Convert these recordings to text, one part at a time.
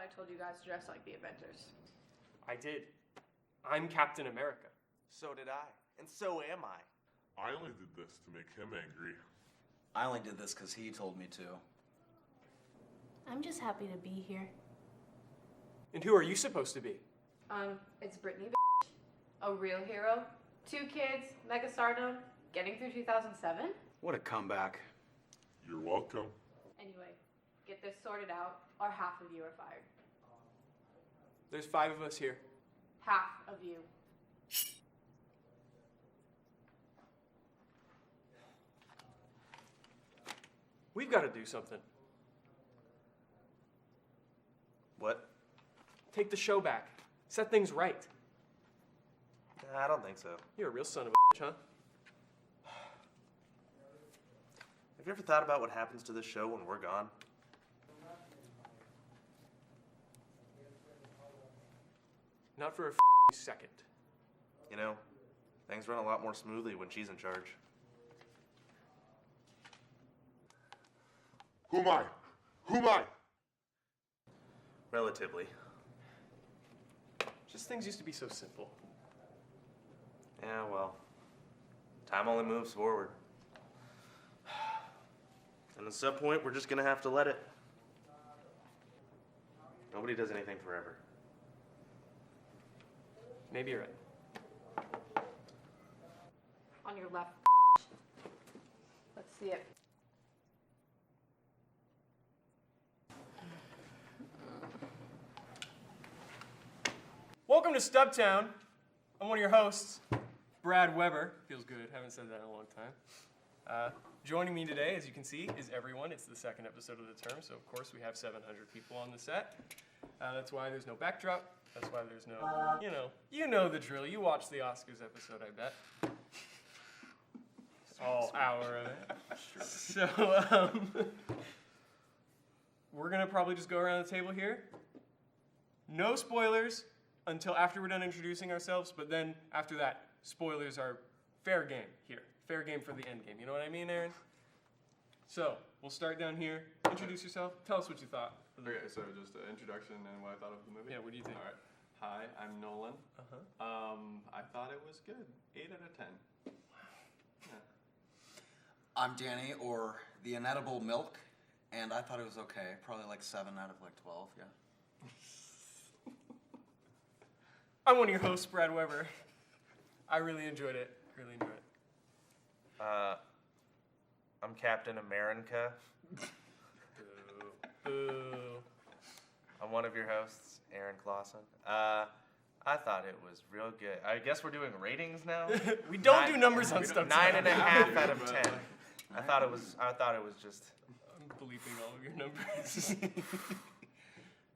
I told you guys to dress like the Avengers. I did. I'm Captain America. So did I. And so am I. I only did this to make him angry. I only did this because he told me to. I'm just happy to be here. And who are you supposed to be? It's Brittany, a real hero, 2 kids, mega stardom, getting through 2007. What a comeback. You're welcome. Anyway, get this sorted out, or half of you are fired. There's 5 of us here. Half of you. We've got to do something. What? Take the show back. Set things right. I don't think so. You're a real son of a bitch, huh? Have you ever thought about what happens to this show when we're gone? Not for a second. You know, things run a lot more smoothly when she's in charge. Who am I? Who am I? Relatively. Just things used to be so simple. Yeah, well, time only moves forward. And at some point, we're just gonna have to let it. Nobody does anything forever. Maybe you're right. On your left. Let's see it. Welcome to STUBTOWN. I'm one of your hosts, Brad Weber. Feels good. Haven't said that in a long time. Joining me today, as you can see, is everyone. It's the 2nd episode of the term, so of course we have 700 people on the set. That's why there's no backdrop. That's why there's no, you know the drill. You watched the Oscars episode, I bet. All hour of it. So, we're gonna probably just go around the table here. No spoilers until after we're done introducing ourselves, but then after that, spoilers are fair game here. Fair game for the end game. You know what I mean, Aaron? So, we'll start down here. Introduce yourself. Tell us what you thought. Okay, so just an introduction and what I thought of the movie? Yeah, what do you think? All right. Hi, I'm Nolan. I thought it was good. 8 out of 10. Yeah. I'm Danny, or the inedible milk, and I thought it was okay. Probably like 7 out of like 12, yeah. I'm one of your hosts, Brad Weber. I really enjoyed it. Really enjoyed it. I'm Captain America. Boo. I'm one of your hosts, Aaron Clausen. I thought it was real good. I guess we're doing ratings now. We don't do numbers on stuff. 9.5 out of 10. I thought it was just. I'm bleeping all of your numbers.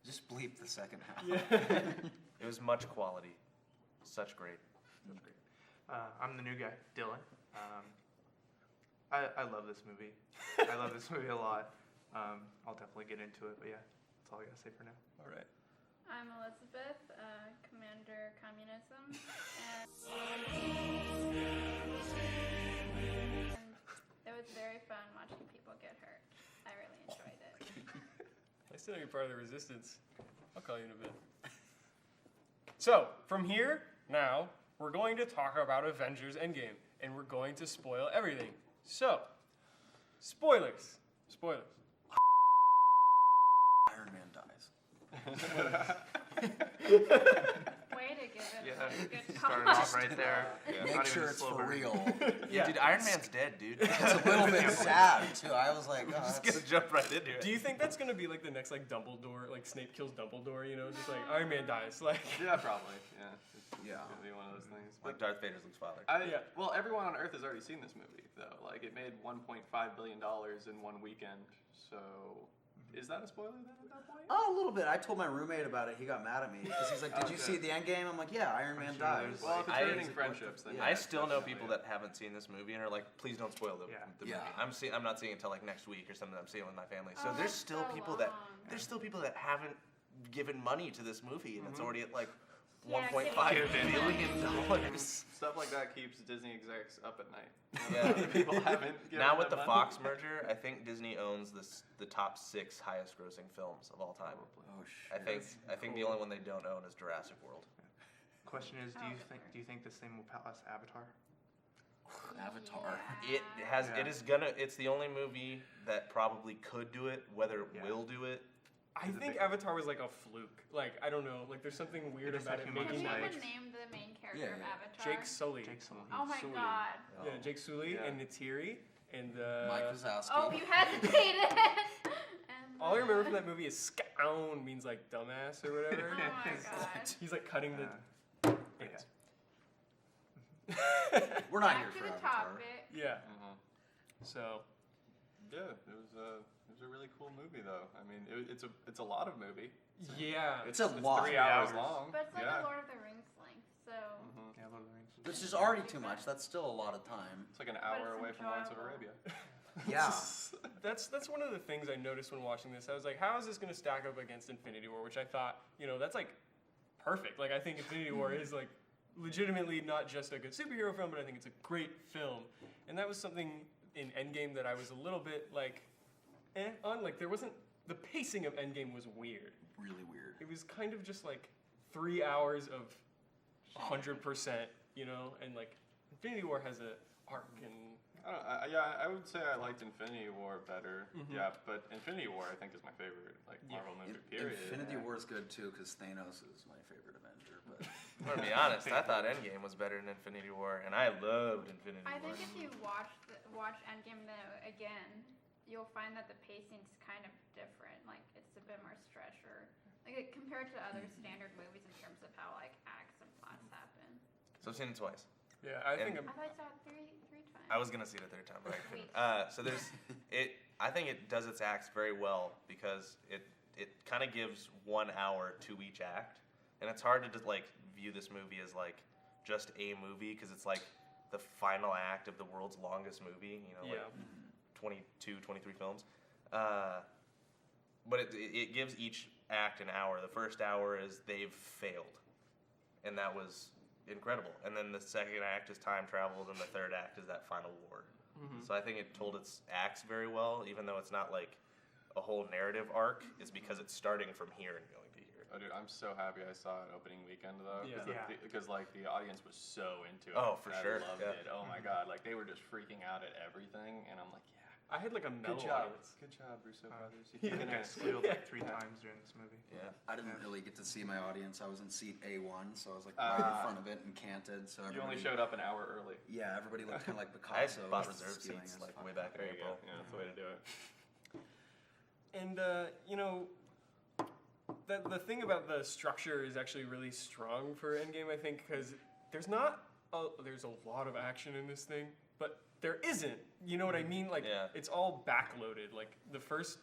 Just bleep the second half. Yeah. It was much quality. Such great. I'm the new guy, Dylan. I love this movie. I love this movie a lot. I'll definitely get into it, but yeah, that's all I gotta say for now. All right. I'm Elizabeth, Commander Communism, and it was very fun watching people get hurt. I really enjoyed it. I still know you're part of the resistance. I'll call you in a bit. So, from here, now, we're going to talk about Avengers Endgame, and we're going to spoil everything. So, spoilers. Spoilers. Iron Man dies. Way to give it Yeah, a good started call. off right there. Make Not sure even a it's slow for burn. real. Yeah. Dude, Iron Man's dead, dude. It's a little bit sad, too. I was like, oh, Just that's... gonna jump right into it. Do you think that's going to be like the next like Dumbledore, like Snape kills Dumbledore, you know? Just like Iron Man dies. Like, Yeah, probably. Yeah. It's Yeah. gonna be one of those things. Like Darth Vader's Luke's father. Yeah. Well, everyone on Earth has already seen this movie, though. Like, it made $1.5 billion in one weekend. So, is that a spoiler then at that point? Oh, a little bit. I told my roommate about it. He got mad at me because he's like, "Did you see the Endgame?" I'm like, "Yeah, Iron Man dies." Well, if it's I- ruining friendships, then I yeah, still know definitely. people that haven't seen this movie and are like, please don't spoil the movie. Yeah. I'm not seeing it until like next week or something. I'm seeing it with my family. So Oh, there's that's still so people long. that haven't given money to this movie and it's already at like Yeah, $1.5 kidding. billion. Stuff like that keeps Disney execs up at night. Yeah. People haven't given Now with them the money. Fox merger, I think Disney owns the top 6 highest grossing films of all time. Oh shit. I think the only one they don't own is Jurassic World. Question is, Oh, do you think this thing will pass Avatar? Avatar. It has Yeah. it is gonna it's the only movie that probably could do it. Whether it Yeah. will do it, I Is it think big? Avatar was like a fluke. Like, I don't know. Like, there's something weird just about had it humongous Can making you like- even name the main character Yeah, of yeah. Avatar? Jake Sully. Jake Sully. Oh my Sully. god. Yeah, Jake Sully Yeah. and Neytiri and Mike Wazowski. Oh, you hesitated. And, all I remember from that movie is "scown" means like dumbass or whatever. Oh my god. He's like cutting the. Yeah. We're not Back here to for the Avatar. topic. Yeah. Mhm. So Yeah, it was a really cool movie though. I mean, it's a lot of movie. yeah. It's a lot. 3 hours 3 hours. long. But it's like yeah. a Lord of the Rings length, so. Mhm. Yeah, Lord of the Rings. Which is already too much. That's still a lot of time. It's like an hour it's away from Lawrence of enjoyable. Arabia. Yeah. That's one of the things I noticed when watching this. I was like, how is this going to stack up against Infinity War? Which I thought, that's like perfect. Like, I think Infinity War is like legitimately not just a good superhero film, but I think it's a great film. And that was something in Endgame that I was a little bit like, on. Like, there wasn't, the pacing of Endgame was weird. Really weird. It was kind of just like 3 hours of 100%, and like Infinity War has a arc and I would say I liked Infinity War better. Mhm. Yeah, but Infinity War I think is my favorite like Marvel movie. Period. Infinity War is good too because Thanos is my favorite Avenger. But I'm gonna be honest. I thought Endgame was better than Infinity War, and I loved Infinity I War. think if you watch Endgame again, you'll find that the pacing's kind of different. Like it's a bit more stretch, or like compared to other standard movies in terms of how like acts and plots happen. So I've seen it twice. yeah, I think And- I thought I saw it three times. I was gonna see it a third time, but I Sweet. couldn't. So there's it. I think it does its acts very well because it kind of gives 1 hour to each act, and it's hard to just like view this movie as like just a movie because it's like the final act of the world's longest movie. Like yeah. 22, 23 films. But it gives each act an hour. The first hour is they've failed, and that was incredible. And then the second act is time travel, and the third act is that final war. Mhm. So I think it told its acts very well, even though it's not like a whole narrative arc. It's because it's starting from here and going to here. Oh, dude, I'm so happy I saw it opening weekend though. Yeah. Yeah. Because like the audience was so into it. Oh, for I sure, loved yeah. it. Oh my god, like they were just freaking out at everything, and I'm like, yeah. I had like a mellow Good job. audience. Good job, Russo brothers. I think I squealed like 3 times during this movie. Yeah. I didn't really get to see my audience. I was in seat A1, so I was like right in front of it and canted. So You only everybody- showed up an hour early. Yeah, everybody looked kind of like I Picasso. bought just reserve stealing seats his like fucking- way back in There you go. April. Yeah, that's the way to do it. And the thing about the structure is actually really strong for Endgame, I think, because there's a lot of action in this thing, but there isn't. You know what I mean? Like, Yeah. it's all backloaded. Like, the first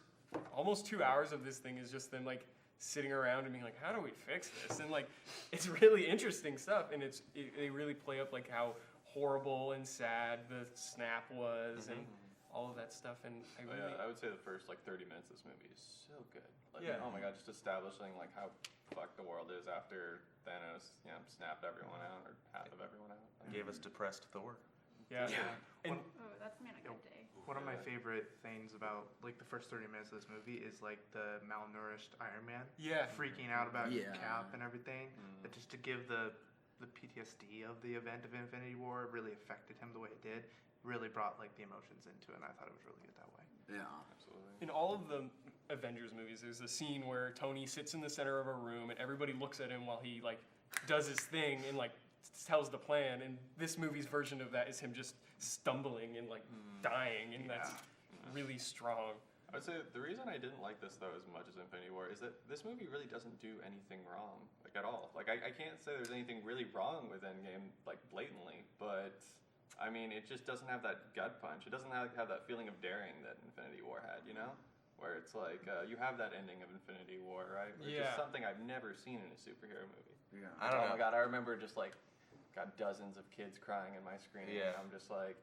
almost 2 hours of this thing is just them, like, sitting around and being like, how do we fix this? And, like, it's really interesting stuff, and they really play up, like, how horrible and sad the snap was and all of that stuff, and I But really... yeah, I would say the first like 30 minutes of this movie is so good. Like, Yeah. oh my god, just establishing like how fucked the world is after Thanos, snapped everyone out or half of everyone out. Gave us depressed Thor. Yeah. And Oh, that's me on a good day. One of my favorite things about like the first 30 minutes of this movie is like the malnourished Iron Man yeah. freaking out about Yeah. Cap and everything. Mm. But just to give the PTSD of the event of Infinity War really affected him the way it did. Really brought like the emotions into it, and I thought it was really good that way. Yeah. Absolutely. In all of the Avengers movies, there's a scene where Tony sits in the center of a room and everybody looks at him while he like does his thing and like tells the plan. And this movie's version of that is him just stumbling and like dying, and that's really strong. I would say the reason I didn't like this though as much as Infinity War is that this movie really doesn't do anything wrong, like at all. Like I can't say there's anything really wrong with Endgame, like blatantly, but I mean it just doesn't have that gut punch. It doesn't have that feeling of daring that Infinity War had, where it's like you have that ending of Infinity War, right? Which is Yeah. something I've never seen in a superhero movie. Yeah. I don't Oh my know. god, I remember just like got dozens of kids crying in my screen. Yeah. And I'm just like,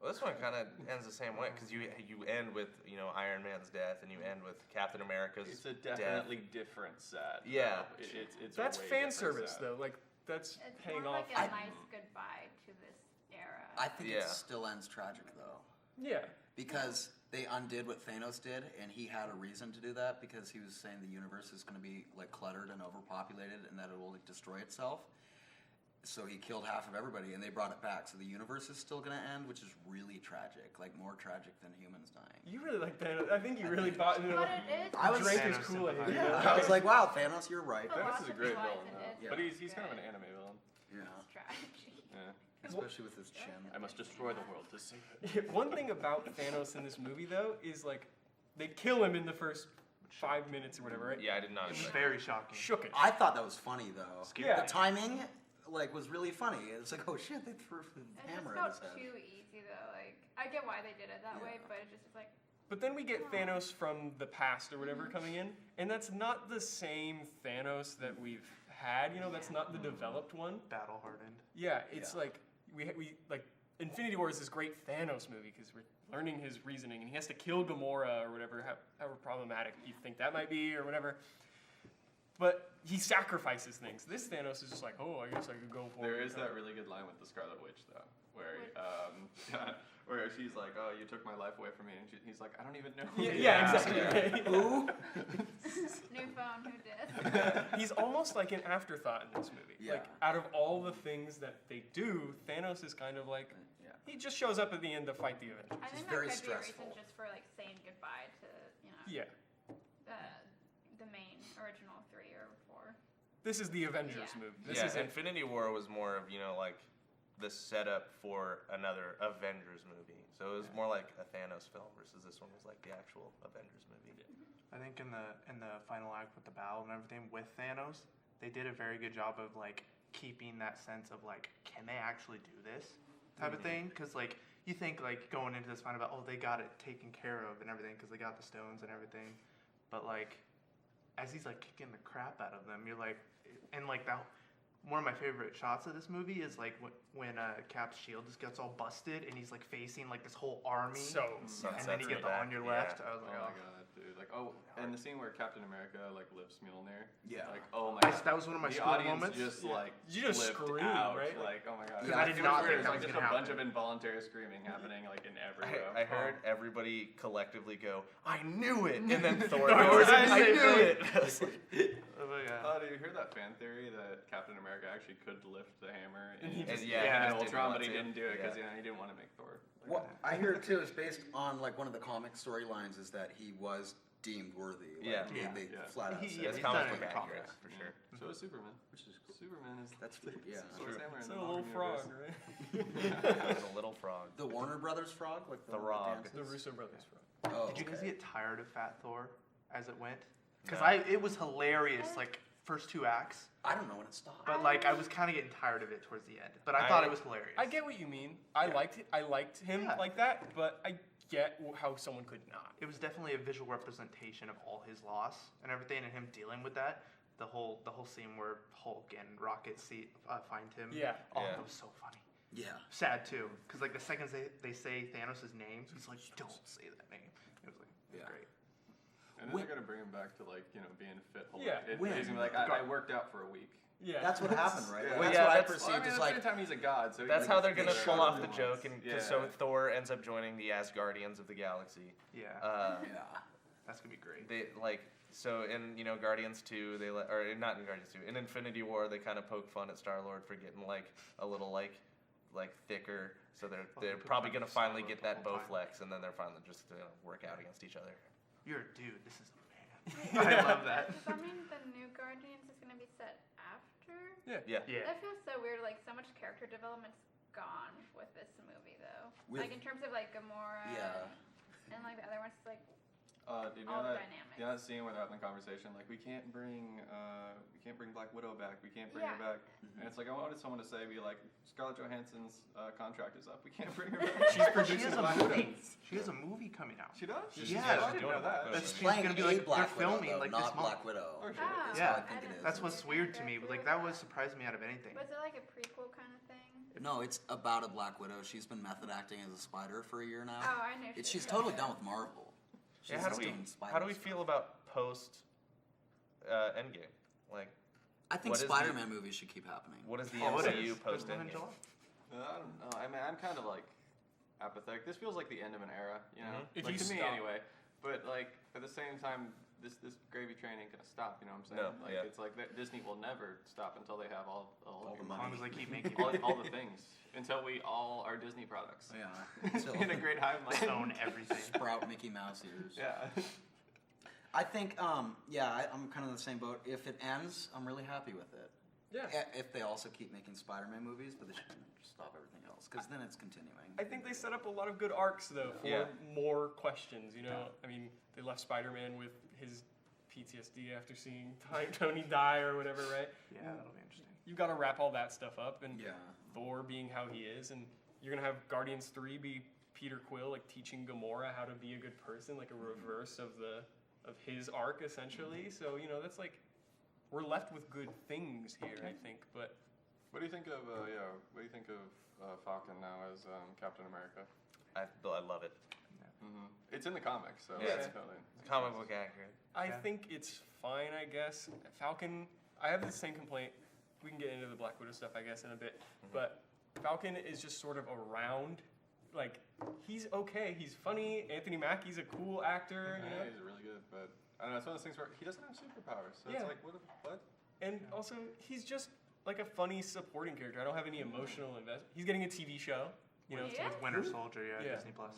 Well, this one kind of ends the same way because you end with Iron Man's death and you end with Captain America's. It's a definitely different sad. Yeah. It's That's a way fan different service sad. though. Like that's It's paying more off. like a nice goodbye to this era. I think Yeah. it still ends tragic though, Yeah. because they undid what Thanos did, and he had a reason to do that because he was saying the universe is going to be like cluttered and overpopulated, and that it will like, destroy itself. So he killed half of everybody, and they brought it back. So the universe is still going to end, which is really tragic, like more tragic than humans dying. You really like Thanos. I think you really bought into But it. it is. I was Drank his Thanos Kool-Aid. sympathizer. you know? I was like, wow, Thanos, you're right. Thanos is a great Philosophy-wise, villain, it is but he's good. kind of an anime villain. Yeah, Strategy. Yeah. especially with his chin. I must destroy the world to save it. One thing about Thanos in this movie though is like they kill him in the first 5 minutes or whatever, right? Yeah, I did not. It's expect very shocking. Shook it. I thought that was funny though. Yeah. The timing, like, was really funny. It's like, oh shit, they threw the It just hammer at felt his head. too easy though. Like I get why they did it that way, Yeah. but it just is like But then we get Thanos from the past or whatever coming in, and that's not the same Thanos that we've had. You know, that's not the developed one. Battle hardened. Yeah, it's Yeah. like we like Infinity War is this great Thanos movie because we're learning his reasoning, and he has to kill Gamora or whatever, however problematic you think that might be or whatever. But he sacrifices things. This Thanos is just like, oh, I guess I could go for it. There is that really good line with the Scarlet Witch though, where where she's like, "Oh, you took my life away from me," and he's like, "I don't even know." Who Yeah, you yeah, are." exactly. Who? new phone, who did? He's almost like an afterthought in this movie. Yeah. Like, out of all the things that they do, Thanos is kind of like, Yeah. he just shows up at the end to fight the Avengers. I think very that could stressful. be a reason just for like saying goodbye to Yeah. the main original 3 or 4. This is the Avengers Yeah. movie. This yeah, is it. Infinity War was more of like the setup for another Avengers movie. So it was more like a Thanos film versus this one was like the actual Avengers movie. I think in the final act with the battle and everything with Thanos, they did a very good job of like keeping that sense of like, can they actually do this type of thing? Because like you think like going into this final battle, oh, they got it taken care of and everything because they got the stones and everything, but like as he's like kicking the crap out of them, you're like, and like that. One of my favorite shots of this movie is like when Cap's shield just gets all busted and he's like facing like this whole army, So, and then you get the on your left. I was like, Oh my god, dude! Like, and the scene where Captain America like lifts Mjolnir. Yeah. Like, oh my I- god. that was one of my the school audience moments. just Yeah. like You just flipped scream, out, right? Like, oh my god. Yeah, I did not think There's that like was just gonna a bunch happen. of involuntary screaming happening like in every room. I heard everybody collectively go, "I knew it," and then Thor Thor goes, said "I the same knew thing. it." I was like, Oh my god. Oh, did you hear that fan theory that Captain America actually could lift the hammer And he just- yeah, in he just Ultron, but didn't he want didn't to. do it because Yeah. he didn't want to make Thor. Like, Well, I hear it too. It's based on like one of the comic storylines is that he was deemed worthy. Like, Yeah. they Yeah. flat out He- said yeah, It's it. he's comic done it book in accurate comics. for sure. So is Superman. Which is cool. Superman is That's yeah. Thor's hammer in it's a the little Marvel frog, universe. right? It's a little frog. The Warner Brothers frog, like The one that Rog. dances? The Russo brothers frog. Oh, Did you guys okay. get tired of Fat Thor as it went? Because No. it was hilarious, like first 2 acts, I don't know when it stopped. but like I was kind of getting tired of it towards the end. But I thought it was hilarious. I get what you mean. I liked him Yeah. like that, but I get how someone could not. It was definitely a visual representation of all his loss and everything, and him dealing with that. The whole scene where Hulk and Rocket find him. Yeah. Oh, Yeah. that was so funny. Yeah. Sad too, because like the second they say Thanos' name, he's like, don't say that name. It was like, Yeah. great. And then When- they're gonna bring him back to like being fit. Yeah. When? He's gonna be like, I worked out for a week. Yeah. That's what happened, right? Yeah. That's Well, yeah, what I that's- perceived Well, I mean, as at like. the same time, he's a god, so That's he how can they're gonna do pull whatever off the he joke, wants. and so Thor ends up joining the Asgardians of the Galaxy. Yeah, Yeah. that's gonna be great. They so in Guardians 2 or not in Guardians 2 in Infinity War they kind of poke fun at Star-Lord for getting like a little like thicker, so they're they probably poke fun gonna at finally Star-Lord get the that whole bow time. flex, and then they're finally just gonna work out against each other. You're a dude. This is a man. I love that. Does that mean the new Guardians is gonna be set after? Yeah. Yeah. That feels so weird. Like so much character development's gone with this movie, though. With- like in terms of like Gamora. Yeah. And like the other ones, it's like Do you all know the that? dynamics. You know that scene where they're having the conversation, like we can't bring Black Widow back, we can't bring her Yeah. back, and it's like I wanted someone to say, be like, Scarlett Johansson's contract is up, we can't bring her back. She's She producing has a Black movie. Widow. She has a movie coming out. She does. Yeah, I she's didn't doing know Black that. Widow. That's She's playing gonna be like a Black they're Widow, filming though, like not this month. Black Widow. Oh, shit. Ah, That's Yeah. how I think it is. That's what's weird to me. Like that was surprised me out of anything. Was it like a prequel kind of thing? No, it's about a Black Widow. She's been method acting as a spider for a year now. Oh, I knew. She's totally done with Marvel. She's Yeah, how just do we doing spider how do we stuff. feel about post Endgame? Like, I think what is the- Spider-Man movies should keep happening. what is the Oh, it MCU is. post There's one in Endgame? July. I don't know. I mean, I'm kind of like apathetic. This feels like the end of an era, you know, If like you to me stop- anyway. But like at the same time, this gravy train ain't gonna stop. You know what I'm saying? No, like yeah. it's like that Disney will never stop until they have all the the As money. long as they keep making all the things until we all are Disney products. Yeah. So, In a great hive mind. own everything. Sprout Mickey Mouse ears. Yeah. I think, I'm kind of in the same boat. If it ends, I'm really happy with it. Yeah. If they also keep making Spider-Man movies, but they shouldn't just stop everything else, because then it's continuing. I think they set up a lot of good arcs though for Yeah. more questions. You know, I mean, they left Spider-Man with his PTSD after seeing Tony die or whatever, right? Yeah, that'll be interesting. You've got to wrap all that stuff up, and Yeah. Thor being how he is, and you're gonna have Guardians 3 be Peter Quill like teaching Gamora how to be a good person, like a reverse of his arc essentially. So you know that's like we're left with good things here, I think. But What do you think of What do you think of Falcon now as Captain America? I love it. It's in the comics, so Yeah. it's It's totally. comic book accurate. I Yeah. think it's fine, I guess. Falcon, I have the same complaint. We can get into the Black Widow stuff, I guess, in a bit. But Falcon is just sort of around. Like, he's okay. He's funny. Anthony Mackie's a cool actor, you Yeah, know? he's really good, but I don't know. It's one of those things where he doesn't have superpowers, so Yeah. it's like what? And also, he's just like a funny supporting character. I don't have any emotional investment. He's getting a TV show, you know? Yeah. With Winter Soldier, Yeah. Disney Plus.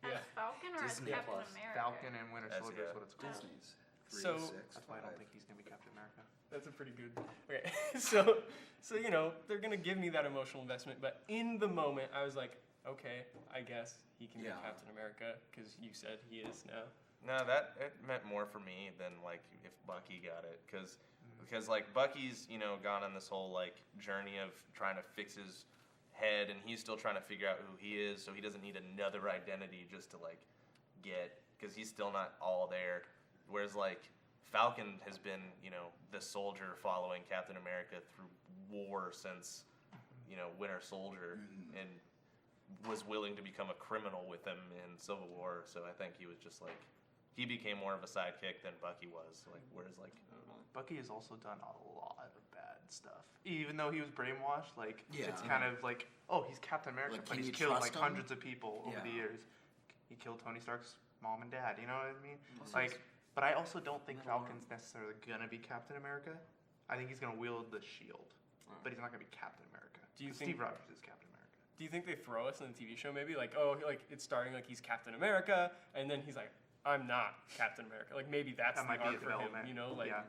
As Yeah. Falcon or Disney as Captain Plus. America? Falcon and Winter As- Soldier is yeah. what it's called. Disney's. 3, So- 6, That's why I don't 5. think he's gonna be Captain America. That's a pretty good. Okay, so you know they're gonna give me that emotional investment, but in the moment I was like, okay, I guess he can be Yeah. Captain America because you said he is now. No, that it meant more for me than like if Bucky got it, because like Bucky's gone on this whole like journey of trying to fix his head, and he's still trying to figure out who he is, so he doesn't need another identity just to like get, because he's still not all there. Whereas like Falcon has been the soldier following Captain America through war since Winter Soldier, and was willing to become a criminal with him in Civil War. So I think he was just like, he became more of a sidekick than Bucky was. Like, whereas like Bucky has also done a lot of bad stuff. Even though he was brainwashed, like Yeah. it's kind of like, oh, he's Captain America, Like, but can he's you killed trust like him? hundreds of people over the Yeah. years. He killed Tony Stark's mom and dad. You know what I mean? Also, Like, but I also don't think Falcon's necessarily gonna be Captain America. I think he's gonna wield the shield, but he's not gonna be Captain America. Do you 'Cause think- Steve Rogers is Captain America? Do you think they throw us in the TV show maybe like, oh, like it's starting like he's Captain America, and then he's like, I'm not Captain America. Like maybe that's That the might be arc a for him, development. you know? Like, yeah.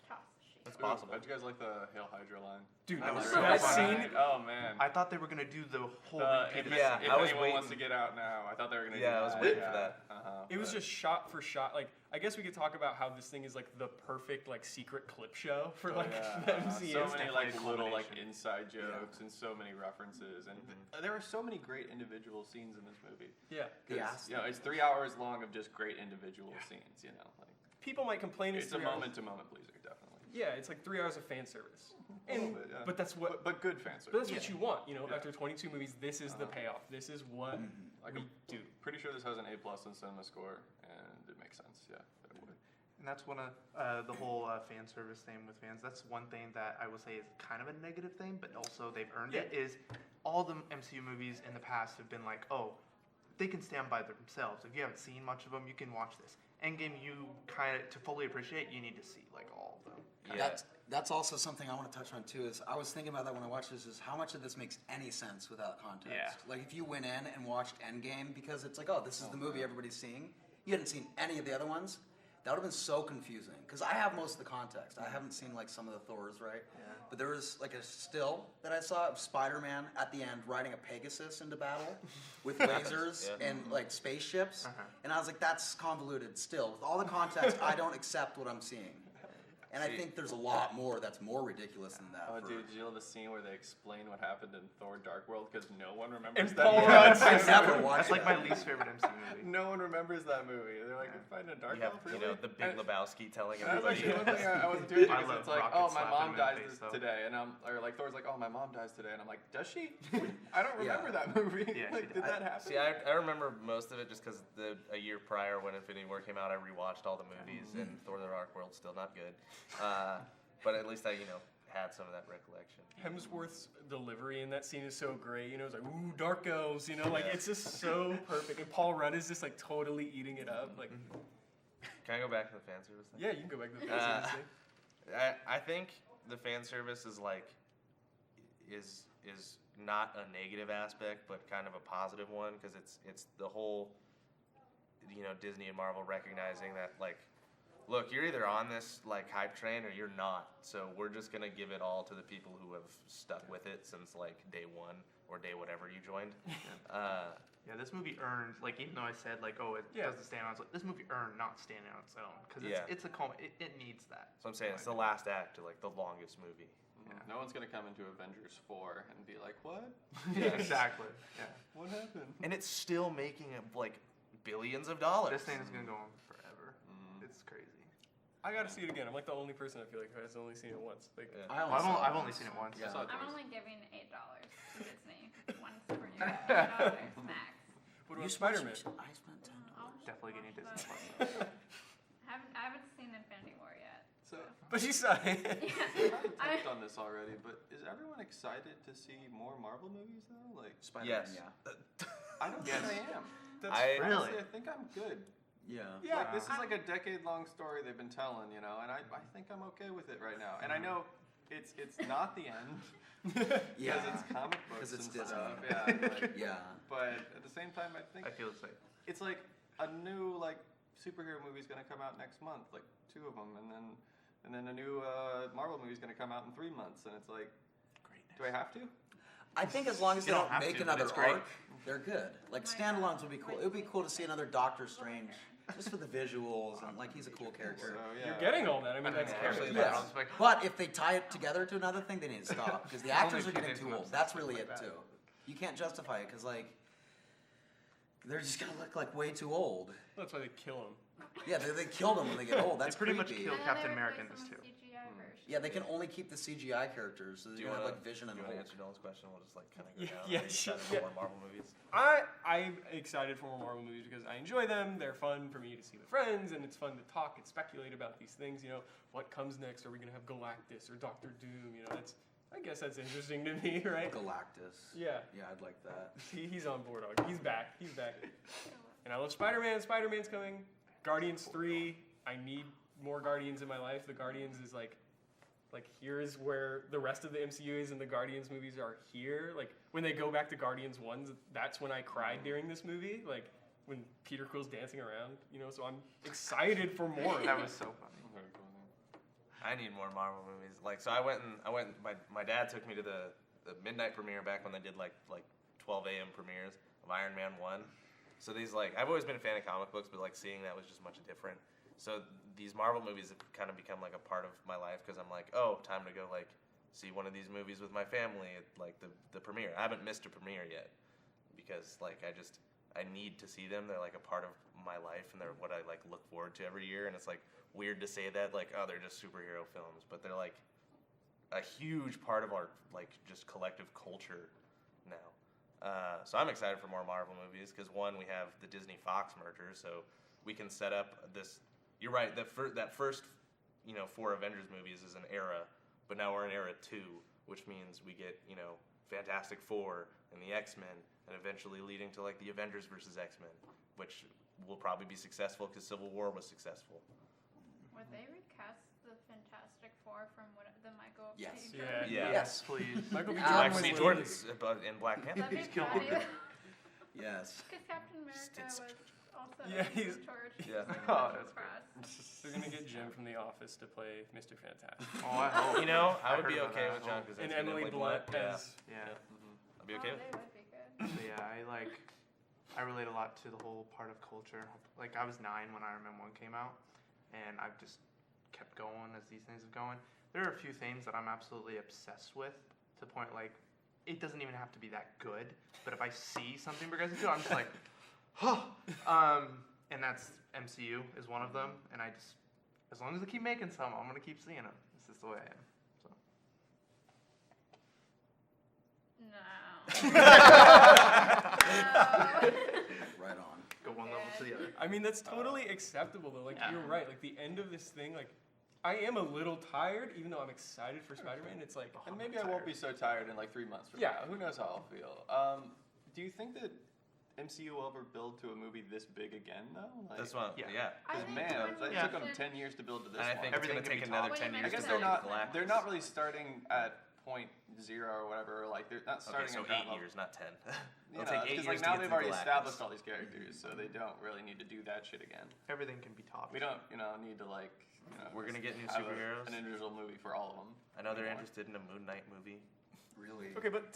Toss the shield. that's possible. How'd you guys like the Hail Hydra line? dude, That was that so that funny. scene. Oh man. I thought they were gonna do the whole If, repeat. Yeah, if I was anyone wants to waiting. get out now, I thought they were gonna. Yeah, do I was that, waiting for yeah. that. It was just shot for shot. Like, I guess we could talk about how this thing is like the perfect like secret clip show for like the MCU. So It's many definitely like a little like culmination. inside jokes and so many references, and there are so many great individual scenes in this movie. Yeah. 'Cause, it's 3 hours long of just great individual scenes. Like People might complain it's a 3 hours. moment-to-moment pleaser, definitely. Yeah, it's like 3 hours of fan service. A little And, bit, yeah. but that's what. But good fan But that's service. what you want, you know. Yeah. After 22 movies, this is the payoff. This is what Like we I'm do. pretty sure this has an A+ in Cinema Score, and it makes sense. Yeah, it would. And that's one of the whole fan service thing with fans. That's one thing that I will say is kind of a negative thing, but also they've earned it. Is all the MCU movies in the past have been like, oh, they can stand by themselves. If you haven't seen much of them, you can watch this. Endgame, you kind of to fully appreciate, you need to see like all of them. Yeah. That's also something I want to touch on too. Is I was thinking about that when I watched this. Is how much of this makes any sense without context? Yeah. Like if you went in and watched Endgame because it's like, oh, this is the movie everybody's seeing. You hadn't seen any of the other ones. That would have been so confusing. Because I have most of the context. I haven't seen like some of the Thors, right? Yeah. But there was like a still that I saw of Spider-Man at the end riding a Pegasus into battle with lasers Yeah. and like spaceships. And I was like, that's convoluted still. With all the context, I don't accept what I'm seeing. And I think there's a lot more that's more ridiculous than that. Oh, for- dude, did you know the scene where they explain what happened in Thor: Dark World because no one remembers And that? Paul movie? Rudd's I just- never watched That's like that my least favorite MC movie. No one remembers that movie. They're like, we're fighting a dark You have, elf, you really? know, the Big Lebowski telling That was everybody. actually one thing I was doing I because love it's like, rocket oh, my slapping mom him in the dies face, though. today, and or like Thor's like, oh, my mom dies today, and I'm like, does she? I don't Yeah. remember that movie. Yeah, like, she did did. that happen? See, I remember most of it just because a year prior when Infinity War came out, I rewatched all the movies, and Thor: The Dark World's still not good. But at least I, had some of that recollection. Hemsworth's delivery in that scene is so great. It's like, ooh, dark elves. Like it's just so perfect. And Paul Rudd is just like totally eating it up. Like, Can I go back to the fan service thing? yeah, you can go back to the fan service thing. I think the fan service is is not a negative aspect, but kind of a positive one because it's the whole Disney and Marvel recognizing that look, you're either on this hype train or you're not. So we're just gonna give it all to the people who have stuck with it since day one or day whatever you joined. Yeah, this movie earned, even though I said, it doesn't stand on its own, this movie earned not standing on its own. Because it's a it needs that. So I'm saying it's the last act to the longest movie. No one's gonna come into Avengers 4 and be like, what? Exactly. Yeah. What happened? And it's still making billions of dollars. This thing is going to go on forever. It's crazy. I gotta see it again. I'm like the only person I feel like who has only seen it once. Like, Yeah. I've only seen it once. Yeah. I'm only giving $8 to Disney once per year. $8 max. what about Spider-Man? I spent $10. Definitely getting Disney But Plus. I haven't seen Infinity War yet. So, But you saw it. we probably touched on this already, but is everyone excited to see more Marvel movies though? Spider-Man, Yes. yeah. I don't think I am. Really? Honestly, I think I'm good. Yeah. Yeah. This is a decade-long story they've been telling, and I think I'm okay with it right now. And I know it's not the end because Yeah. it's comic books 'Cause it's and Disney. stuff. Yeah. Yeah. But at the same time, I think I feel the same. it's like a new superhero movie's gonna come out next month, 2 of them, and then a new Marvel movie's gonna come out in 3 months, and it's like, do I have to? I think as long as they You don't don't have make to, but another it's great. arc, they're good. Standalones would be cool. It would be cool to see another Doctor Strange, just for the visuals and he's a cool character. So yeah. You're getting all that. I mean, that's Actually, character. Yes. But if they tie it together to another thing, they need to stop because the actors are getting too old. That's really it too. You can't justify it because they're just gonna look way too old. That's why they kill him. Yeah, they killed them when they get old. That's They pretty much creepy. killed And then Captain they America in replace this them too. with CGI version. Yeah, they can only keep the CGI characters, so Do they're you gonna want have Vision and to Hulk. answer Dylan's question? We'll just kind of go Yeah, down. yeah, Are you sure, excited for yeah. more Marvel movies? I'm excited for more Marvel movies because I enjoy them. They're fun for me to see with friends, and it's fun to talk and speculate about these things. What comes next? Are we gonna have Galactus or Doctor Doom? I guess that's interesting to me, right? Galactus. Yeah. Yeah, I'd like that. He's on board. He's back. He's back. And I love Spider-Man. Spider-Man's coming. Guardians 3. I need more Guardians in my life. The Guardians is like here's where the rest of the MCU is, and the Guardians movies are here. When they go back to Guardians 1, that's when I cried during this movie. When Peter Quill's dancing around, so I'm excited for more. That was so funny. I need more Marvel movies. So I went. My dad took me to the midnight premiere back when they did 12 a.m. premieres of Iron Man 1. So these I've always been a fan of comic books, but seeing that was just much different. So these Marvel movies have kind of become a part of my life because I'm oh, time to go see one of these movies with my family at the premiere. I haven't missed a premiere yet because I need to see them. They're a part of my life and they're what I look forward to every year. And it's weird to say that oh, they're just superhero films, but they're a huge part of our just collective culture now. So I'm excited for more Marvel movies because one, we have the Disney Fox merger, so we can set up this. You're right. That first 4 Avengers movies is an era, but now we're in era 2, which means we get Fantastic Four and the X-Men, and eventually leading to the Avengers versus X-Men, which will probably be successful because Civil War was successful. Would they recast the Fantastic Four from the Michael B. Yes. Jordan? Yeah. Yes. Please. Michael B. Ah, Jordan Michael was B. like- Jordan's in Black Panther. That'd be He's killed funny. Yes. Because Captain America was also Yeah, in he's- charge. Yeah. Oh, that's Cross. They're gonna get Jim from The Office to play Mr. Fantastic, Oh, I hope. I would heard be about okay that. with John because and Emily Blunt as Yeah. I'd be okay Oh, with they it. would be good. So yeah, I relate a lot to the whole part of culture. I was 9 when Iron Man 1 came out, and I've just kept going as these things have going. There are a few things that I'm absolutely obsessed with to the point like it doesn't even have to be that good, but if I see something progressing to, I'm just like, huh. And that's MCU is one of them, and I just, as long as they keep making some, I'm gonna keep seeing them. This is the way I am. So. No. Right on. Go one level to the other. I mean, that's totally acceptable though. Like Yeah. you're right. Like the end of this thing, like I am a little tired, even though I'm excited for Spider-Man. It's like, And maybe I won't be so tired in like 3 months from Yeah. now. Who knows how I'll feel. Do you think that MCU will ever build to a movie this big again, though? Like, This one, Yeah. yeah. I Because think man, when it you took them mentioned- 10 years to build to this And I one. think Everything it's can gonna take be another topped. 10 When years you to I guess build they're the not. Galactus. They're not really starting at .0 or whatever. Like they're not Okay, starting so at that 8 level. years, not 10. You It'll know, take 8 because years like to now get they've through already Galactus. established all these characters, so they don't really need to do that shit again. Everything can be topped. We don't, need to like. We're gonna get new have superheroes. an individual movie for all of them. I know they're anymore. interested in a Moon Knight movie. Really. okay, but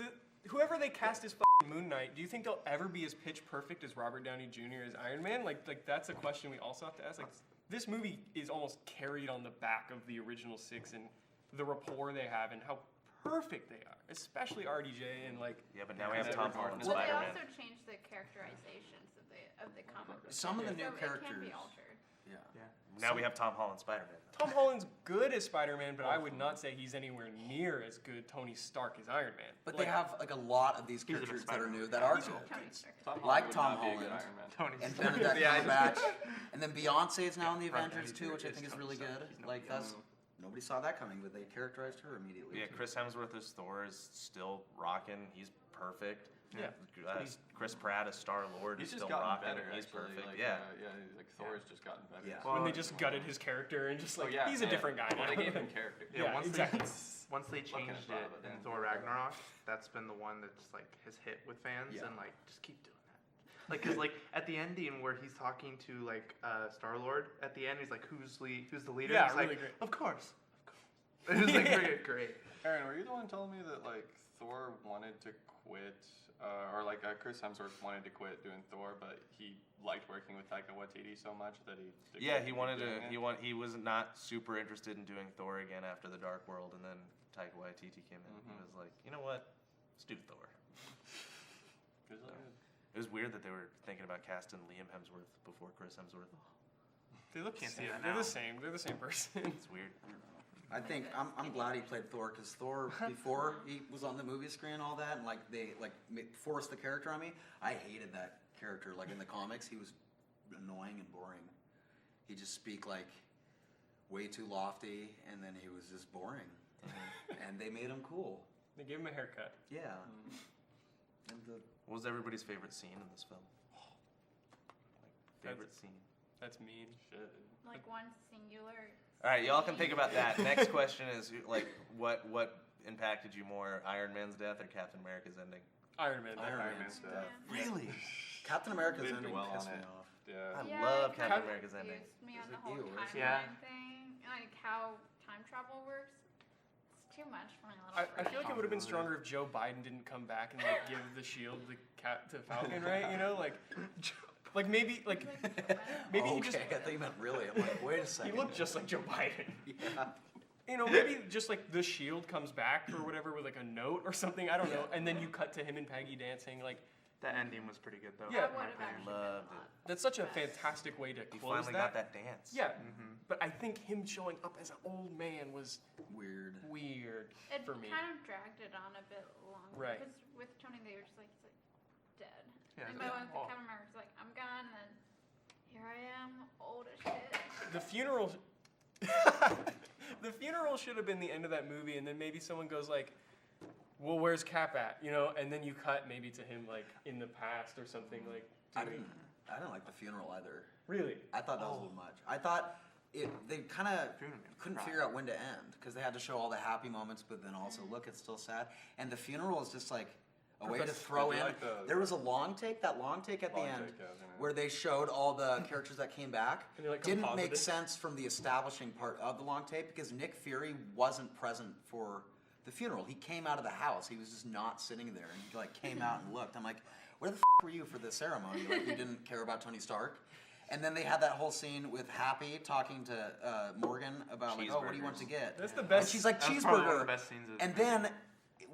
whoever they cast as Moon Knight, do you think they'll ever be as pitch perfect as Robert Downey Jr. as Iron Man? Like that's a question we also have to ask. Like, this movie is almost carried on the back of the original 6 and the rapport they have and how perfect they are, especially RDJ and like. Yeah, but now we have Yeah. Tom Holland as Well, they Spider-Man. also changed the characterizations of the comic book. Some of the so new it can characters. be altered. Yeah. Now we have Tom Holland Spider-Man. Tom Holland's good as Spider-Man, but I would not say he's anywhere near as good Tony Stark as Iron Man. But Like, they have like a lot of these He's a bit characters that are Spider-Man. new that are He's a- good. Tony Stark. Like would Tom not be a good Holland. Iron Man. Tony And Stark. Benedict Yeah, I Cumberbatch. And then Beyonce is now in the Robert Avengers Downey too, Jr. which I is think is Tony really Stark. good. He's no Like that's Beyonce. nobody saw that coming, but they characterized her immediately. Yeah, too. Chris Hemsworth as Thor is still rocking. He's perfect. Yeah. Chris Pratt as Star Lord He's is just still gotten rocking. better. He's Actually. perfect. Like, Yeah. like Thor's just gotten better. Yeah. when Well, they just gutted his character and just Oh, like yeah, he's a yeah. different guy now. Well, they gave him character. Yeah, Yeah, once exactly. once they Looking changed at it that, in yeah. Thor Ragnarok, that's been the one that's like has hit with fans Yeah. and like just keep doing that. Like, cause like at the ending where he's talking to like Star Lord at the end, he's like, "Who's the leader?" Yeah, he's really like, great. Of course. It was like Yeah. great. Aaron, were you the one telling me that like Thor wanted to quit, or like Chris Hemsworth wanted to quit doing Thor, but he liked working with Taika Waititi so much that he. Yeah, he wanted to. doing it? He was not super interested in doing Thor again after the Dark World, and then Taika Waititi came in. He Mhm. was like, you know what? Let's do Thor. It was really good. It was weird that they were thinking about casting Liam Hemsworth before Chris Hemsworth. They look Can't see same. that They're now. the same. They're the same person. It's weird. I think I'm glad he played Thor because Thor before he was on the movie screen and all that and like they like forced the character on me. I hated that character. Like in the comics, he was annoying and boring. He just speak like way too lofty, and then he was just boring. And they made him cool. They gave him a haircut. Yeah. And the What was everybody's favorite scene in this film? Favorite scene. That's mean. Shit. Like one singular. All right, y'all can think about that. Next question is like, what impacted you more, Iron Man's death or Captain America's ending? Iron Man. Iron Iron Man's Man's death. Yeah. Really? Captain America's Didn't ending dwell pissed on me it. off. Yeah. I Yeah, love it Captain kinda America's ending. confused me Is on it the whole you, is it? Yeah. timeline thing, like how time travel works. It's too much for my little I brain. feel like it would have been stronger if Joe Biden didn't come back and like give the shield to Falcon, right? You know, like maybe like maybe okay, he just I thought you meant really. I'm like, wait a second. he looked just like Joe Biden. Yeah. You know, maybe just like the shield comes back or whatever with like a note or something. I don't know, and then you cut to him and Peggy dancing. Like That ending was pretty good though. Yeah. That would have actually been Loved a lot. that's such a fantastic way to He close finally that. got that dance. Yeah, Mm-hmm. but I think him showing up as an old man was Weird. weird It for me. kind of dragged it on a bit longer. Right. Because with Tony, they were just like, he's like dead. Yeah, and yeah. by when Oh. Captain America's like, I'm gone, and then here I am, old as shit. The funeral. The funeral should have been the end of that movie, and then maybe someone goes like, "Well, where's Cap at?" You know, and then you cut maybe to him like in the past or something like. I doing- didn't like the funeral either. Really. I thought that was a little much. I thought they kind of couldn't figure out when to end because they had to show all the happy moments, but then also look, it's still sad. And the funeral is just like a way to throw I in. like the- There was a long take at the Long end take, yeah, I was gonna- where they showed all the characters that came back. And they're, like, Didn't make composited. sense from the establishing part of the long tape because Nick Fury wasn't present for the funeral. He came out of the house. He was just not sitting there, and he like came out and looked. I'm like, where the f were you for the ceremony? Like you didn't care about Tony Stark. And then they had that whole scene with Happy talking to Morgan about like, oh, what do you want to get? That's the And best. she's like, That's probably one of the cheeseburger. best scenes of the And movie. then,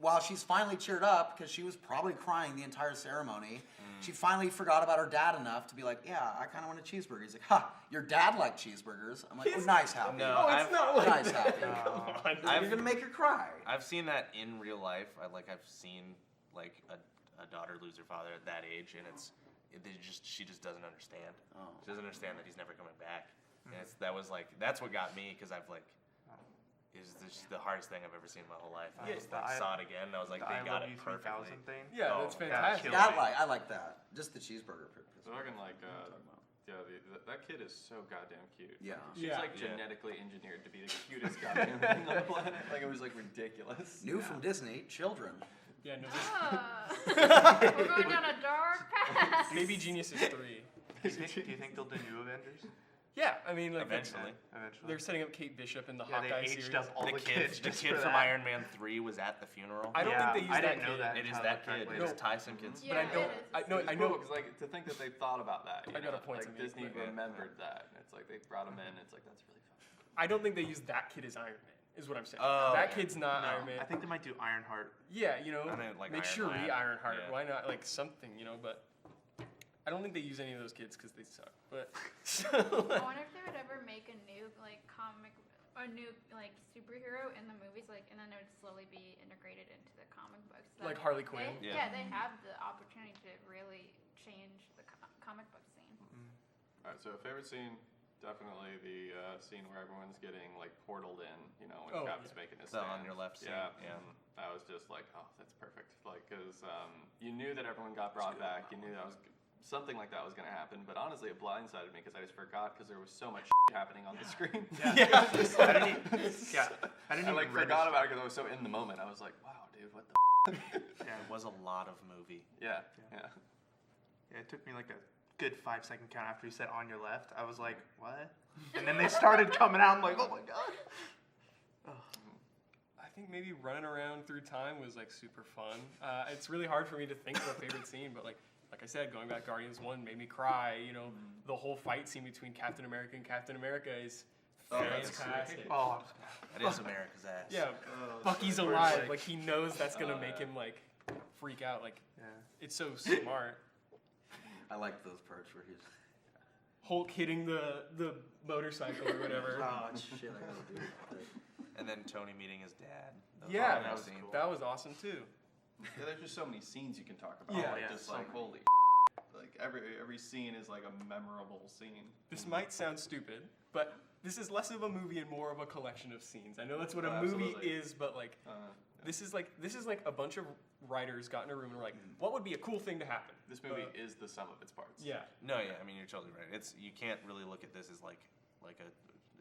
while she's finally cheered up, because she was probably crying the entire ceremony, she finally forgot about her dad enough to be like, yeah, I kind of want a cheeseburger. He's like, ha, your dad liked cheeseburgers. I'm like, oh, nice, Happy. No, No, it's not like Nice, that. Happy. Come on. You're gonna make her cry. I've seen that in real life. I've seen like a daughter lose her father at that age, and she just doesn't understand. Oh. She doesn't understand that he's never coming back. And that's what got me, because I've like, is this the hardest thing I've ever seen in my whole life. And Yeah, I saw it again, and I was like, The they I got Love it You perfectly. 3000 thing. Yeah, Oh, that's yeah, fantastic. kills I like that. Just the cheeseburger. So I can that kid is so goddamn cute. Yeah. She's Yeah. like genetically engineered to be the cutest goddamn thing on the planet. Like it was like ridiculous. New from Disney, children. Yeah, no. We're going down a dark path. Baby Genius is 3. Do you think they'll do new Avengers? Yeah, I mean, like Eventually. Eventually. they're setting up Kate Bishop in the Yeah, Hawkeye they aged series. up all the kids. The just kid for from that. Iron Man 3 was at the funeral. I don't Yeah, think they use I that didn't know kid. that. It is How that that kid. played It is out. Ty Simpkins. But I Yeah, don't. it is. I know. It's I cool, know. 'cause, like to think that they thought about that. I got a point Like to make, Disney but- remembered that. It's like they brought him in. It's like that's really fun. I don't think they use that kid as Iron Man. Is what I'm saying. Oh, that yeah. kid's not No, Iron Man. I think they might do Ironheart. Yeah, you know, I meant, like, make Iron sure Lad. Ironheart. Yeah. Why not like something, you know? But I don't think they use any of those kids because they suck. But I wonder if they would ever make a new superhero in the movies, like, and then it would slowly be integrated into the comic books. That Like Harley Quinn? They, Yeah. they have the opportunity to really change the comic book scene. All right, so favorite scene, definitely the scene where everyone's getting like portaled in. You know, when Oh, Cap's yeah. making his The stand. on your left scene, Yeah, yeah. That was just like, oh, that's perfect. Like, cause you knew that everyone got brought back. You knew that was something like that was gonna happen. But honestly, it blindsided me because I just forgot because there was so much happening on the screen. I didn't I like even forgot about it because I was so in the moment. I was like, wow, dude, what the? Yeah. It was a lot of movie. Yeah. Yeah, it took me like a good 5-second count after you said on your left. I was like, what? And then they started coming out. I'm like, oh my god. I think maybe running around through time was like super fun. It's really hard for me to think of a favorite scene, but like I said, going back, Guardians 1 made me cry. You know, the whole fight scene between Captain America and Captain America is Oh, that's fantastic. Oh, That is America's ass. Yeah, Bucky's alive. Like he knows that's gonna make him like freak out. Like yeah. it's so smart. I like those parts where he's. Hulk hitting the motorcycle or whatever. Oh shit! I gotta do it. And then Tony meeting his dad. Yeah, that that was was, cool. that was awesome too. Yeah, there's just so many scenes you can talk about. Yeah. like, Yeah, just so like many. holy, like every scene is like a memorable scene. This might sound stupid, but this is less of a movie and more of a collection of scenes. I know that's what a Oh, movie absolutely. is, but like Yeah. this is like a bunch of writers got in a room and were like, what would be a cool thing to happen? This movie is the sum of its parts. Yeah. No, yeah, I mean you're totally right. It's you can't really look at this as like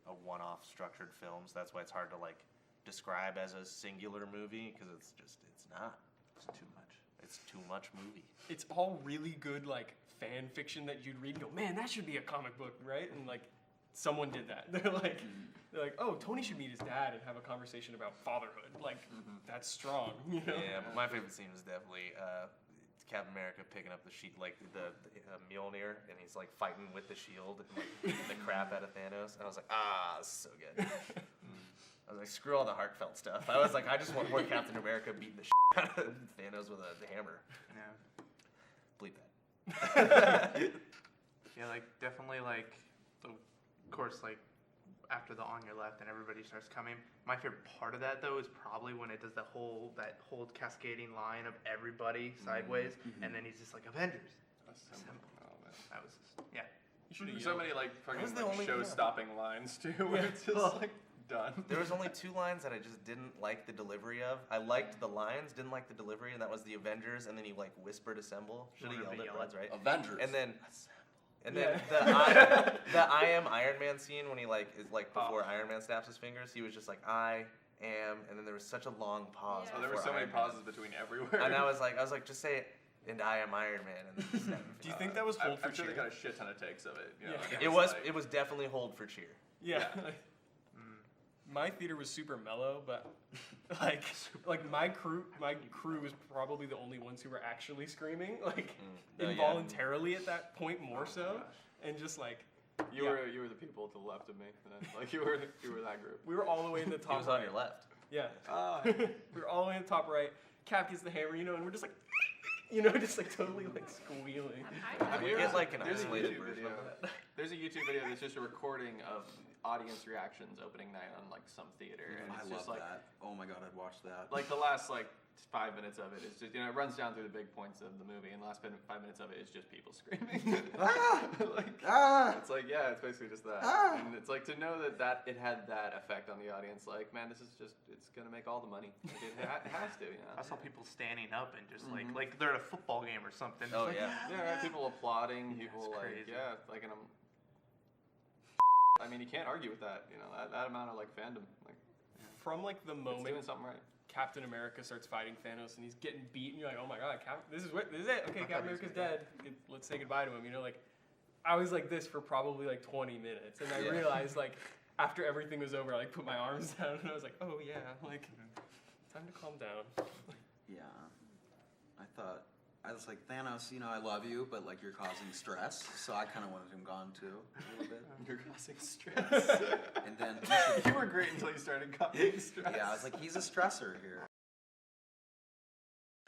a one-off structured films. That's why it's hard to like describe as a singular movie because it's not. It's too much. It's too much movie. It's all really good like fan fiction that you'd read and go, man, that should be a comic book, right? And like someone did that. They're like, oh, Tony should meet his dad and have a conversation about fatherhood. Like that's strong, you know? Yeah, but my favorite scene was definitely Captain America picking up the sheet, like the Mjolnir, and he's like fighting with the shield and like beating the crap out of Thanos. And I was like, this is so good. I was like, screw all the heartfelt stuff. I was like, I just want more Captain America beating the shit out of Thanos with a hammer. Yeah. Bleep that. Yeah, like definitely like, of course, like after the on your left and everybody starts coming. My favorite part of that though is probably when it does that whole cascading line of everybody sideways, and then he's just like Avengers. Simple. Oh, man. That was just, yeah. You should There's so many like fucking was the like, only- show-stopping lines too, where it's just like done. There was only 2 lines that I just didn't like the delivery of. I liked the lines, didn't like the delivery, and that was the Avengers, and then he like whispered assemble. Should have Wanted to yelled it, yell it. Brad's right. Avengers. And then Yeah. the I am Iron Man scene when he like is like before Iron Man snaps his fingers, he was just like I am, and then there was such a long pause. Yeah. Oh, there were before so many Iron Man. pauses between everywhere. And I was like, just say it, and I am Iron Man. And then just snap your Do you fingers. think that was hold for I'm sure cheer? they got a shit ton of takes of it. You know, Yeah. like, It was definitely hold for cheer. Yeah. My theater was super mellow, but like my crew was probably the only ones who were actually screaming, like Oh, yeah. involuntarily at that point more so. and just like You were the people to the left of me. Then. Like you were that group. we were all the way in the top. He was on your left. Yeah. Ah. We were all the way in the top right. Cap gets the hammer, and we're just like, just like totally like squealing. Have We you get ever- like an there's a isolated YouTube version video. of that. There's a YouTube video that's just a recording of audience reactions opening night on like some theater, and I it's love just like that. Oh my god, I'd watch that. like the last like 5 minutes of it is just it runs down through the big points of the movie, and the last 5 minutes of it is just people screaming. It's like it's basically just that, and it's like to know that it had that effect on the audience. Like man, this is just it's gonna make all the money. Like, it has to, I saw people standing up and just like they're at a football game or something. Oh, Just like, yeah. Yeah, right. People applauding. Yeah, People it's like crazy. and I'm. I mean, you can't argue with that. That amount of like fandom. Like From like the it's moment doing something right. Captain America starts fighting Thanos and he's getting beat, and you're like, oh my god, this is it. Okay, I Captain thought he was America's gonna dead. Let's say goodbye to him. Like, I was like this for probably like 20 minutes, and I Yeah. realized like after everything was over, I like put my arms down, and I was like, oh yeah, like time to calm down. Yeah. I was like, Thanos, I love you, but like you're causing stress, so I kind of wanted him gone too, a little bit. You're causing stress. And then You were great until you started causing stress. yeah, I was like, he's a stressor here.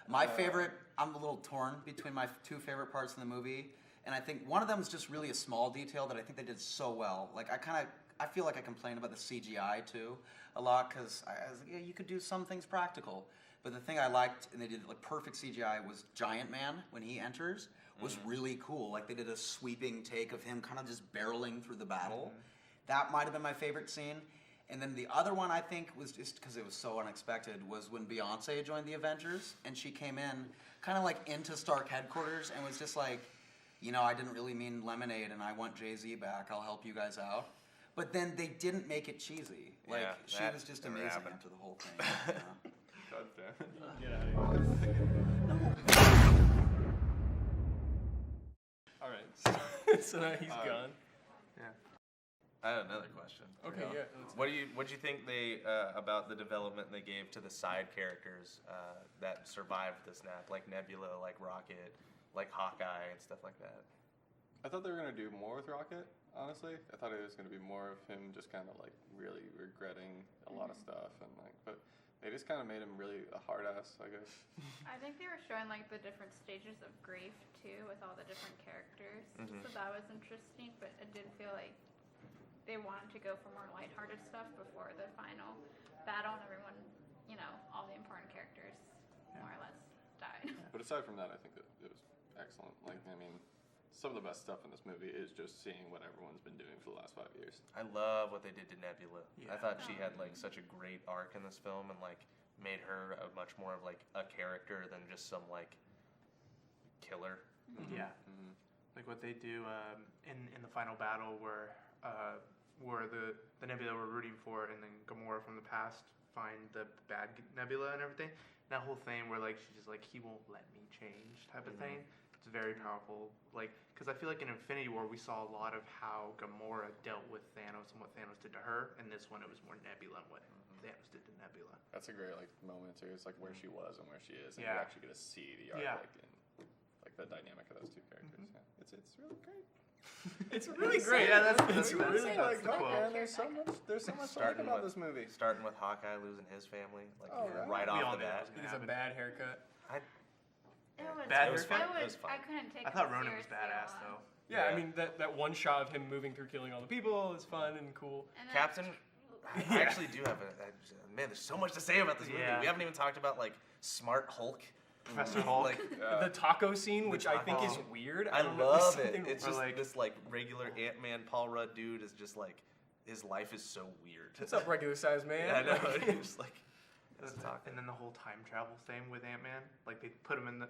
My favorite, I'm a little torn between my two favorite parts in the movie, and I think one of them is just really a small detail that I think they did so well. Like I feel like I complained about the CGI too a lot because I was like, yeah, you could do some things practical. But the thing I liked, and they did like perfect CGI, was Giant Man when he enters was really cool. Like they did a sweeping take of him kind of just barreling through the battle. That might have been my favorite scene. And then the other one I think was just because it was so unexpected was when Beyonce joined the Avengers and she came in kind of like into Stark headquarters and was just like, I didn't really mean lemonade and I want Jay-Z back. I'll help you guys out. But then they didn't make it cheesy. Like Yeah, she that was just never amazing happened. after the whole thing. God damn it. Get out of here. All right, so now he's gone. I have another question. Okay, yeah. What do you think they about the development they gave to the side characters that survived the snap, like Nebula, like Rocket, like Hawkeye, and stuff like that? I thought they were gonna do more with Rocket. Honestly, I thought it was gonna be more of him just kind of like really regretting a lot of stuff and like, but they just kind of made him really a hard ass, I guess. I think they were showing like the different stages of grief too, with all the different characters. So that was interesting, but it did feel like they wanted to go for more lighthearted stuff before the final battle, and everyone, all the important characters more or less died. But aside from that, I think that it was excellent. Like, I mean, some of the best stuff in this movie is just seeing what everyone's been doing for the last 5 years. I love what they did to Nebula. Yeah. I thought she had like such a great arc in this film and like made her a much more of like a character than just some like killer. Yeah. Like what they do in the final battle where the Nebula we're rooting for, and then Gamora from the past find the bad Nebula and everything. That whole thing where like she's just like, he won't let me change type of thing. It's very powerful. Like, because I feel like in Infinity War we saw a lot of how Gamora dealt with Thanos and what Thanos did to her. And this one it was more Nebula and what Thanos did to Nebula. That's a great like moment too. It's like where she was and where she is, and Yeah. you actually get to see the art, Yeah. like in like the dynamic of those two characters. Yeah. It's really great. It's really great. Yeah, that's it's really that's Like, the oh, quote. man, there's so much to like Starting about with- this movie. Starting with Hawkeye losing his family, like Oh, right. right We off all the knew that bat. was He gets a bad haircut. It was, Bad it haircut? was, It was fun. I couldn't take I it thought Ronan was seriously badass a lot. though. Yeah, I Yeah. mean that one shot of him moving through killing all the people is fun and cool. And then- Captain, I actually do have man. There's so much to say about this movie. Yeah. We haven't even talked about like Smart Hulk. Professor Hulk. Like, The taco scene, which I think is taco. weird. I don't know, love there's it. something- It's Or just like- this like regular Ant-Man Paul Rudd dude is just like his life is so weird. What's up, regular sized man? Yeah, I know. Like- It's just like That's it's it. talking. And then the whole time travel thing with Ant-Man, like they put him in the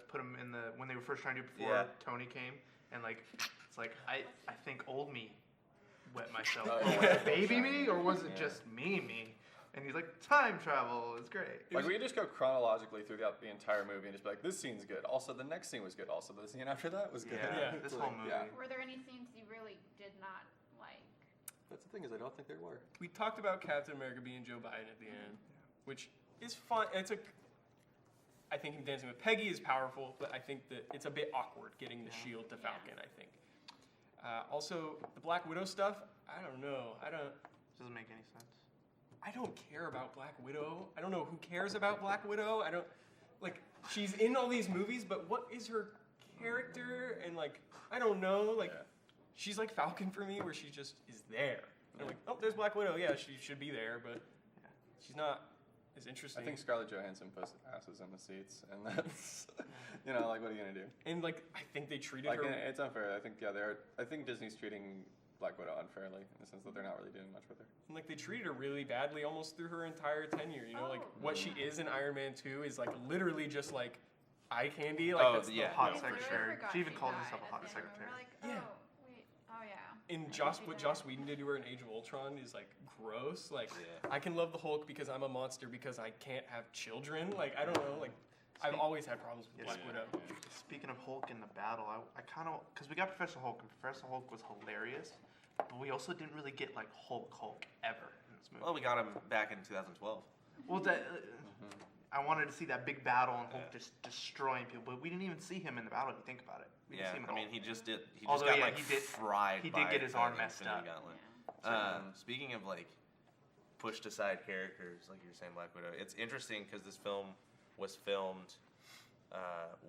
when they were first trying to do it before Yeah. Tony came, and like it's like I think old me wet myself. Oh, Was yeah. it baby me or was it Yeah. just me? And he's like, time travel is great. Like we could just go chronologically through the entire movie and just be like, this scene's good. Also, the next scene was good. Also, the scene after that was good. Yeah, It's this like, whole movie. Yeah. Were there any scenes you really did not like? That's the thing is, I don't think there were. We talked about Captain America being Joe Biden at the end, which is fun. I think him dancing with Peggy is powerful, but I think that it's a bit awkward getting the shield to Falcon. I think. Also, the Black Widow stuff, I don't know. Doesn't make any sense. I don't care about Black Widow. I don't know who cares about Black Widow. I don't, like, she's in all these movies, but what is her character? And, like, I don't know. Like, she's like Falcon for me, where she just is there. And I'm like, oh, there's Black Widow. Yeah, she should be there, but she's not as interesting. I think Scarlett Johansson puts asses in the seats, and that's, you know, like, what are you gonna do? And, like, I think they treated Like, her. it's unfair. I think, I think Disney's treating Black Widow unfairly in the sense that they're not really doing much with her. And, like, they treated her really badly almost through her entire tenure. You know, like, what she is in Iron Man 2 is, like, literally just, like, eye candy. Like, that's the Hot We literally secretary. forgot She even calls died herself a at hot the end. We secretary. were like, Yeah. oh, wait, oh yeah. And what Joss Whedon did to her in Age of Ultron is, like, gross. Like, Yeah. I can love the Hulk because I'm a monster because I can't have children. Like, I don't know. Like, I've always had problems with Black Widow. Speaking of Hulk in the battle, I kind of, because we got Professor Hulk, and Professor Hulk was hilarious, but we also didn't really get like Hulk ever in this movie. Well, we got him back in 2012. Well, I wanted to see that big battle and Hulk just destroying people, but we didn't even see him in the battle. If you think about it, we didn't see him at I mean, all. he just did. He just Although, got yeah, like he did- fried. he did by get his arm the messed Infinity up. Gauntlet. Speaking of like pushed aside characters, like you were saying, Black Widow. It's interesting because this film was filmed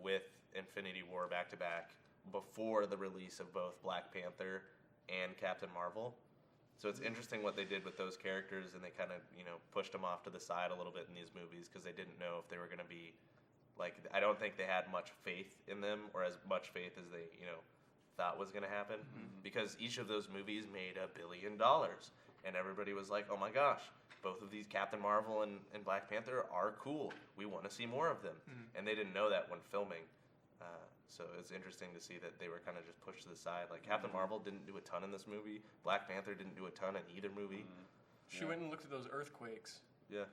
with Infinity War back to back before the release of both Black Panther and Captain Marvel. So it's interesting what they did with those characters, and they kind of, you know, pushed them off to the side a little bit in these movies because they didn't know if they were going to be, like, I don't think they had much faith in them, or as much faith as they, you know, thought was going to happen, because each of those movies made $1 billion, and everybody was like, oh my gosh, both of these Captain Marvel and Black Panther are cool. We want to see more of them. And they didn't know that when filming. So it's interesting to see that they were kind of just pushed to the side. Like, Captain Marvel didn't do a ton in this movie. Black Panther didn't do a ton in either movie. She went and looked at those earthquakes. Yeah.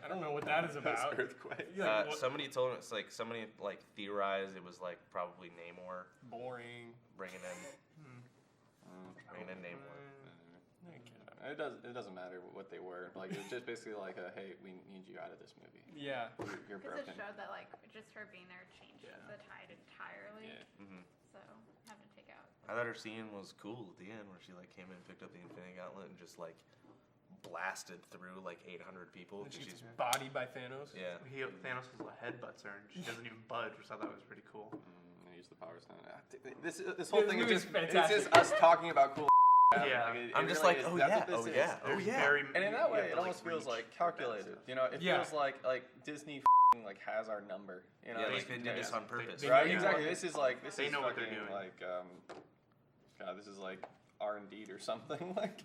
I don't know what that is about. Earthquake. Yeah, like, Somebody told me, it's like, somebody, like, theorized it was, like, probably Namor boring. bringing in Namor. It doesn't matter what they were. Like, it was just basically like, hey, we need you out of this movie. Yeah. You're Because broken. it showed that like just her being there changed the tide entirely. Yeah. So have to take out. I thought her scene was cool at the end where she, like, came in and picked up the Infinity Gauntlet and just, like, blasted through, like, 800 people. And 'cause she's she's, bodied by Thanos. yeah. Thanos was headbutts her, and she doesn't even budge, which I thought was pretty cool. They use the power stone. This whole This thing is movie's just it's fantastic. just us talking about cool. Yeah. Like, I'm just really like, is- oh that's yeah, what this oh is. yeah, oh There's yeah. very- And in you that way, have it to, almost feels reach like that calculated. stuff. You know, it Yeah. feels like Disney like has our number. You know, Yeah, They- like they did this on purpose. They right? know you Exactly. want- This is like They know what they're fucking, doing. Like, God, this is like R&D or something. Like,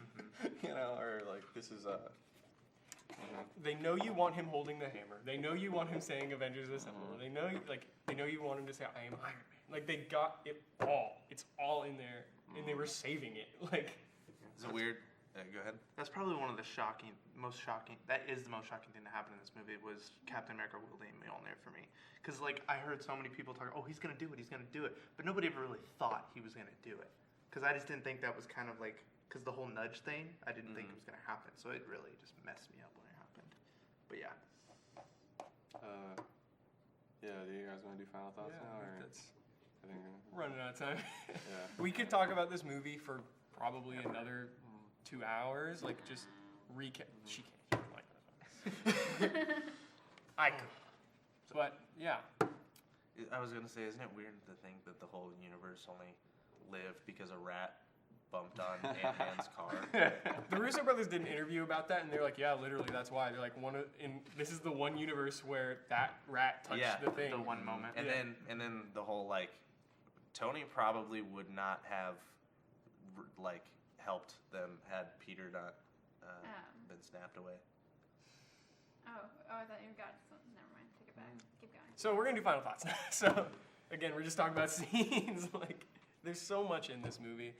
you know, or like this is They know you want him holding the hammer. They know you want him saying Avengers Assemble. They know you want him to say I am Iron Man. Like, they got it all. It's all in there, and they were saving it. Like, Is it weird? Go ahead. That's probably one of the most shocking. That is the most shocking thing that happened in this movie was Captain America wielding Mjolnir for me. Because like I heard so many people talking, oh he's gonna do it, but nobody ever really thought he was gonna do it. Because I just didn't think that was kind of like, because the whole nudge thing, I didn't think it was gonna happen. So it really just messed me up when it happened. But yeah. yeah. Do you guys want to do final thoughts yeah, now? Or that's I think, running out of time. yeah. We could talk about this movie for probably another 2 hours. Like, just recap. She can't. Like, I could. But, yeah. I was gonna say, isn't it weird to think that the whole universe only lived because a rat bumped on Ant-Man's car? The Russo brothers did an interview about that, and they're like, yeah, literally, that's why. They're like, this is the one universe where that rat touched Yeah, the thing. The one moment. And then the whole, like, Tony probably would not have like helped them had Peter not been snapped away. Oh, I thought you got something. Never mind. Take it back. Keep going. So we're gonna do final thoughts now. So again, we're just talking about scenes. Like, there's so much in this movie,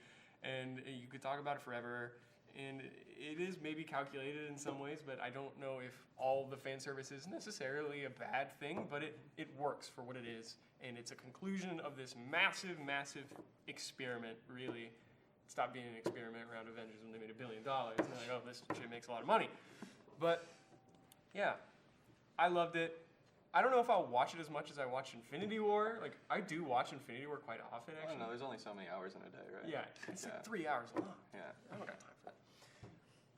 and you could talk about it forever. And it is maybe calculated in some ways, but I don't know if all the fan service is necessarily a bad thing. But it works for what it is, and it's a conclusion of this massive, massive experiment. Really, it stopped being an experiment around Avengers when they made $1 billion. And they're like, oh, this shit makes a lot of money. But yeah, I loved it. I don't know if I'll watch it as much as I watch Infinity War. Like, I do watch Infinity War quite often, I actually. don't know. There's only so many hours in a day, right? Yeah, it's Yeah. like 3 hours long. Yeah. I don't got time for that.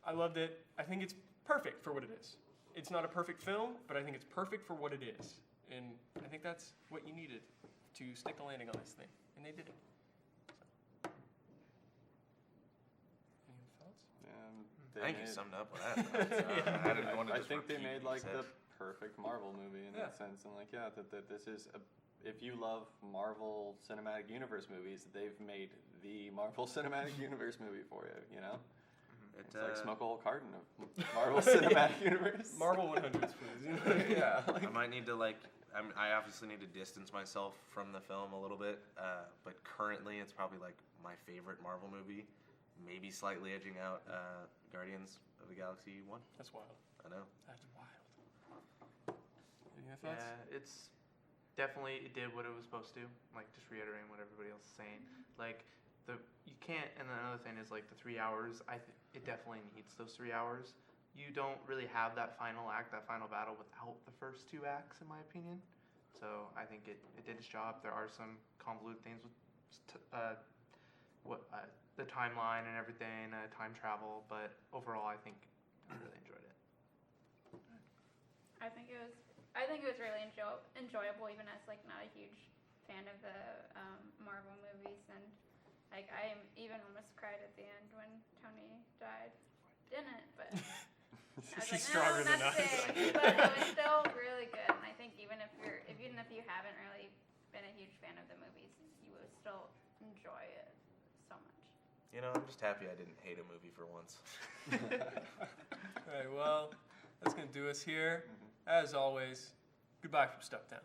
I loved it. I think it's perfect for what it is. It's not a perfect film, but I think it's perfect for what it is. And I think that's what you needed to stick a landing on this thing. And they did it. So. Any thoughts? They I think you made- summed up that. I didn't want to I just think they repeat made what you like said. the perfect Marvel movie in Yeah. that sense, and like that this is if you love Marvel Cinematic Universe movies, they've made the Marvel Cinematic Universe movie for you. You know, it's like smoke a whole carton of Marvel Cinematic Universe. Marvel 100s, please. Yeah. I might need to I obviously need to distance myself from the film a little bit, but currently it's probably like my favorite Marvel movie, maybe slightly edging out Guardians of the Galaxy 1. That's wild. I know. That's wild. Any other thoughts? Yeah, it's definitely it did what it was supposed to. Like just reiterating what everybody else is saying. Like you can't. And then another thing is like the 3 hours. It definitely needs those 3 hours. You don't really have that final act, that final battle without the first 2 acts, in my opinion. So I think it did its job. There are some convoluted things with the timeline and everything, time travel, but overall I think I really enjoyed it. I think it was really enjoyable, even as like not a huge fan of the Marvel movies, and like I even almost cried at the end when Tony died. Didn't, but I was She's like, stronger no, than not us. today. But it was still really good, and I think even if you haven't really been a huge fan of the movies, you will still enjoy it so much. You know, I'm just happy I didn't hate a movie for once. All right, well, that's going to do us here. As always, goodbye from STUBTOWN.